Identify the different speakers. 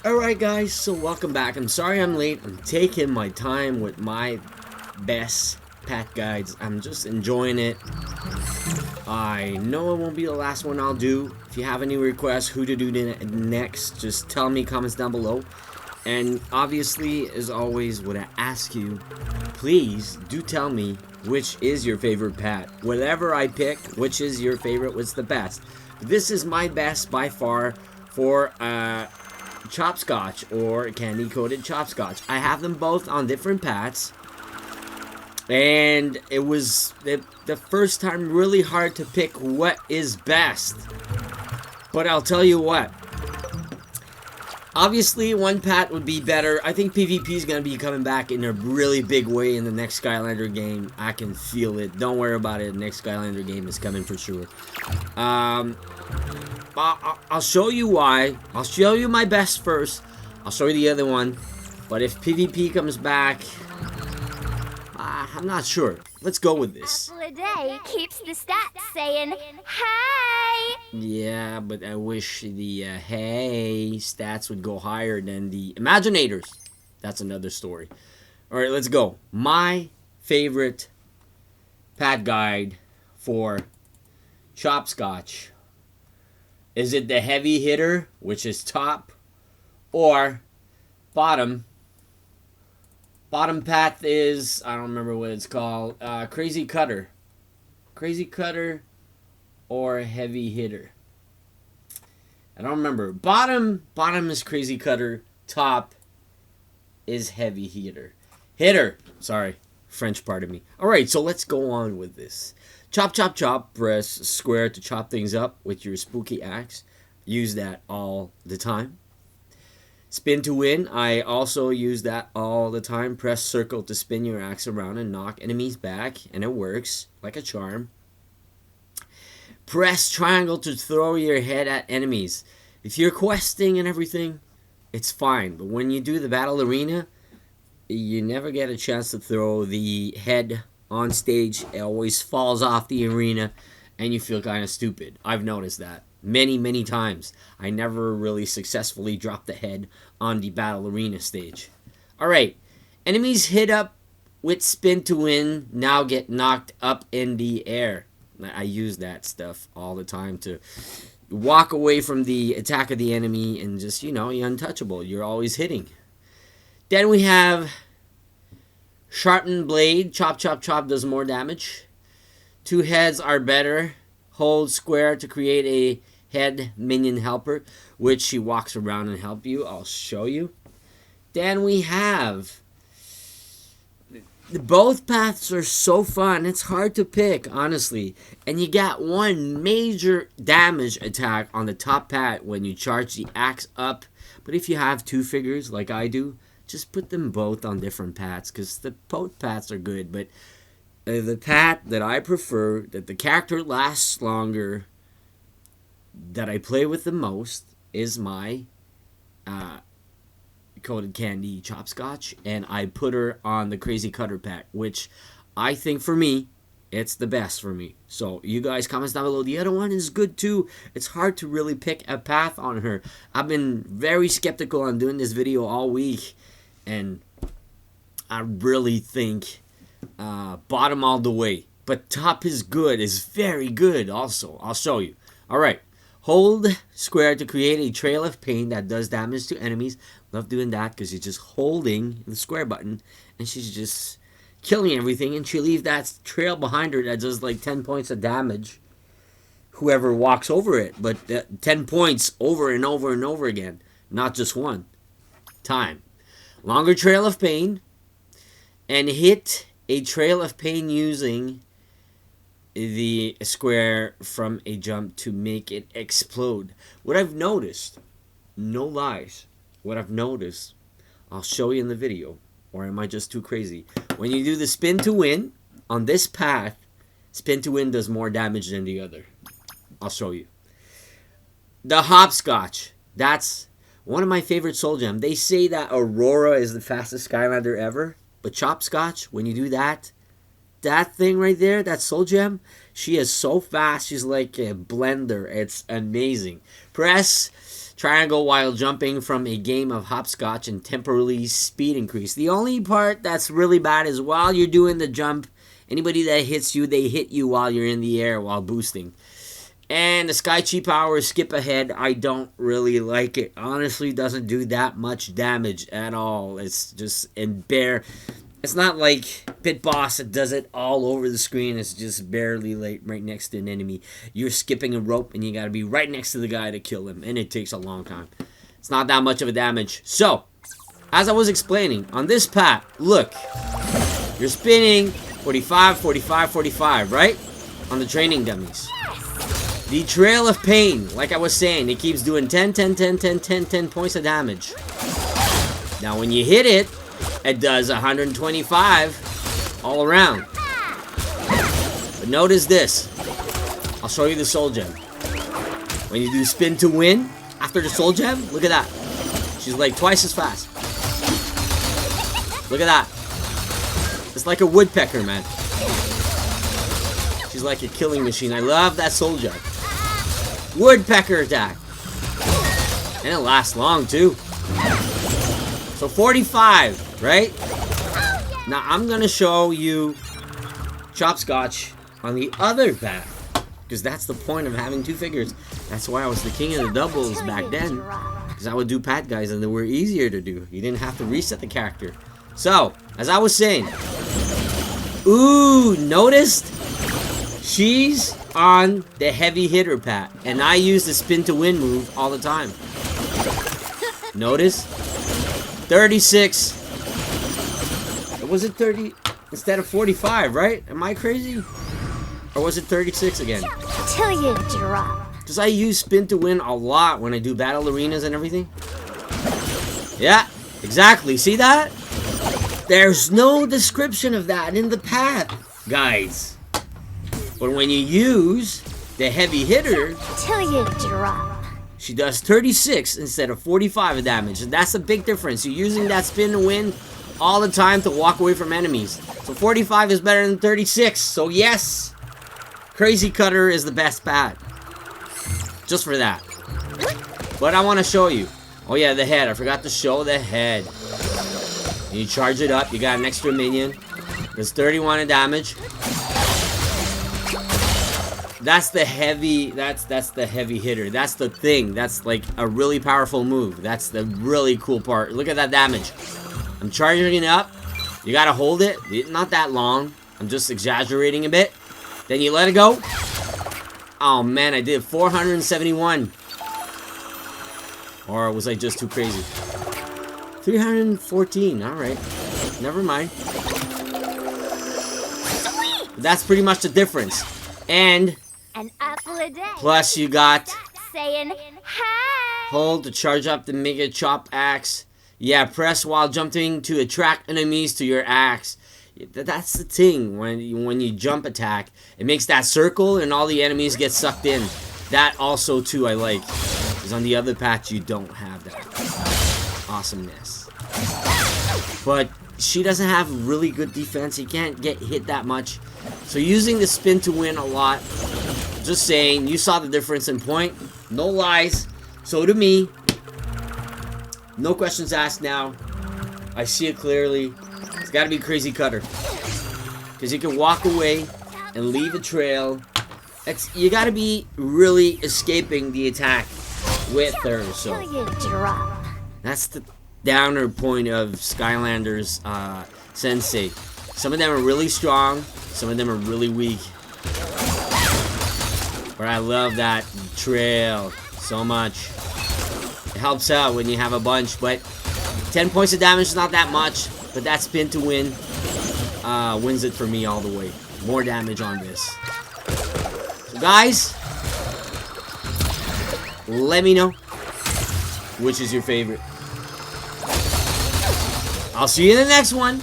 Speaker 1: Alright guys, so welcome back. I'm sorry I'm late. I'm taking my time with my best pet guides. I'm just enjoying it. I know it won't be the last one I'll do. If you have any requests who to do next, just tell me, comments down below. And obviously, as always, what I ask you, please do tell me which is your favorite pet. Whatever I pick, which is your favorite, what's the best. This is my best by far for Chopscotch or candy coated Chopscotch. I have them both on different pats, and it was the first time really hard to pick what is best. But I'll tell you what, obviously one pat would be better. I think PvP is going to be coming back in a really big way in the next Skylander game. I can feel it. Don't worry about it. The next Skylander game is coming for sure. I'll show you why. I'll show you my best first. I'll show you the other one. But if PvP comes back, I'm not sure. Let's go with this.
Speaker 2: Apple a day keeps the stats saying, hey!
Speaker 1: Yeah, but I wish the hey stats would go higher than the imaginators. That's another story. Alright, let's go. My favorite pad guide for Chopscotch. Is it the heavy hitter, which is top, or bottom? Bottom path is, I don't remember what it's called, crazy cutter. Crazy cutter or heavy hitter. I don't remember. Bottom is crazy cutter. Top is heavy hitter. Sorry, French part of me. Alright, so let's go on with this. Chop, chop, chop. Press square to chop things up with your spooky axe. Use that all the time. Spin to win. I also use that all the time. Press circle to spin your axe around and knock enemies back. And it works like a charm. Press triangle to throw your head at enemies. If you're questing and everything, it's fine. But when you do the battle arena, you never get a chance to throw the head on stage. It always falls off the arena and you feel kind of stupid. I've noticed that many times. I never really successfully dropped the head on the battle arena stage. Alright, enemies hit up with spin to win now get knocked up in the air. I use that stuff all the time to walk away from the attack of the enemy and just, you know, you're untouchable. You're always hitting. Then we have sharpened blade. Chop, chop, chop does more damage. Two heads are better. Hold square to create a head minion helper, which she walks around and help you. I'll show you. Then we have, both paths are so fun. It's hard to pick, honestly. And you got one major damage attack on the top path when you charge the axe up. But if you have two figures like I do, just put them both on different paths, because the both paths are good. But the path that I prefer, that the character lasts longer, that I play with the most, is my coated candy Chopscotch, and I put her on the crazy cutter pack, which I think for me, it's the best for me. So you guys comment down below. The other one is good too. It's hard to really pick a path on her. I've been very skeptical on doing this video all week, and I really think bottom all the way. But top is good, is very good also. I'll show you. Alright. Hold square to create a trail of pain that does damage to enemies. Love doing that because you're just holding the square button and she's just killing everything, and she leaves that trail behind her that does like 10 points of damage. Whoever walks over it, but 10 points over and over and over again. Not just one time. Longer trail of pain. And hit a trail of pain using the square from a jump to make it explode. What I've noticed, no lies, what I've noticed, I'll show you in the video, or am I just too crazy? When you do the spin to win, on this path, spin to win does more damage than the other. I'll show you. The hopscotch, that's one of my favorite soul gems. They say that Aurora is the fastest Skylander ever, but Chopscotch, when you do that thing right there, that soul gem, she is so fast. She's like a blender. It's amazing. Press Triangle while jumping from a game of hopscotch and temporarily speed increase. The only part that's really bad is while you're doing the jump, anybody that hits you, they hit you while you're in the air while boosting. And the Sky Chi Power skip ahead, I don't really like it. Honestly, doesn't do that much damage at all. It's just in bare. It's not like Pit Boss that does it all over the screen. It's just barely right next to an enemy. You're skipping a rope and you gotta be right next to the guy to kill him. And it takes a long time. It's not that much of a damage. So, as I was explaining, on this path, look. You're spinning 45, 45, 45, right? On the training dummies. The Trail of Pain, like I was saying, it keeps doing 10, 10, 10, 10, 10, 10 points of damage. Now when you hit it, it does 125 all around. But notice this. I'll show you the soul gem. When you do spin to win, after the soul gem, look at that. She's like twice as fast. Look at that. It's like a woodpecker, man. She's like a killing machine. I love that soul gem. Woodpecker attack. And it lasts long, too. So 45, right? Now I'm gonna show you Chopscotch on the other path. Because that's the point of having two figures. That's why I was the king of the doubles back then. Because I would do Pat guys and they were easier to do. You didn't have to reset the character. So, as I was saying. Ooh, noticed? She's on the heavy hitter Pat. And I use the spin to win move all the time. Notice? 36. Was it 30 instead of 45, right? Am I crazy? Or was it 36 again?
Speaker 2: Till you drop.
Speaker 1: Because I use spin to win a lot when I do battle arenas and everything. Yeah, exactly. See that? There's no description of that in the path, guys. But when you use the heavy hitter,
Speaker 2: Till you drop.
Speaker 1: she does 36 instead of 45 of damage. And that's a big difference. You're using that spin to win all the time to walk away from enemies. So 45 is better than 36. So yes, Crazy Cutter is the best pad. Just for that. But I want to show you. Oh yeah, the head. I forgot to show the head. And you charge it up. You got an extra minion. Does 31 of damage. That's the heavy, that's the heavy hitter. That's the thing. That's like a really powerful move. That's the really cool part. Look at that damage. I'm charging it up. You gotta hold it. Not that long. I'm just exaggerating a bit. Then you let it go. Oh man, I did 471. Or was I just too crazy? 314. Alright. Never mind. That's pretty much the difference. And
Speaker 2: An apple a day.
Speaker 1: plus you got
Speaker 2: Saying hi.
Speaker 1: hold to charge up the Mega Chop Axe. Yeah, press while jumping to attract enemies to your axe. That's the thing. When you jump attack, it makes that circle and all the enemies get sucked in. That also too I like. Because on the other patch you don't have that awesomeness. But she doesn't have really good defense. You can't get hit that much. So using the spin to win a lot. Just saying, you saw the difference in point. No lies. So to me, no questions asked now. I see it clearly. It's got to be Crazy Cutter. Because you can walk away and leave a trail. You got to be really escaping the attack with her. So
Speaker 2: Till you drop.
Speaker 1: that's the downer point of Skylanders Sensei. Some of them are really strong. Some of them are really weak. But I love that trail so much. It helps out when you have a bunch, but 10 points of damage is not that much. But that spin to win wins it for me all the way. More damage on this. So guys, let me know which is your favorite. I'll see you in the next one.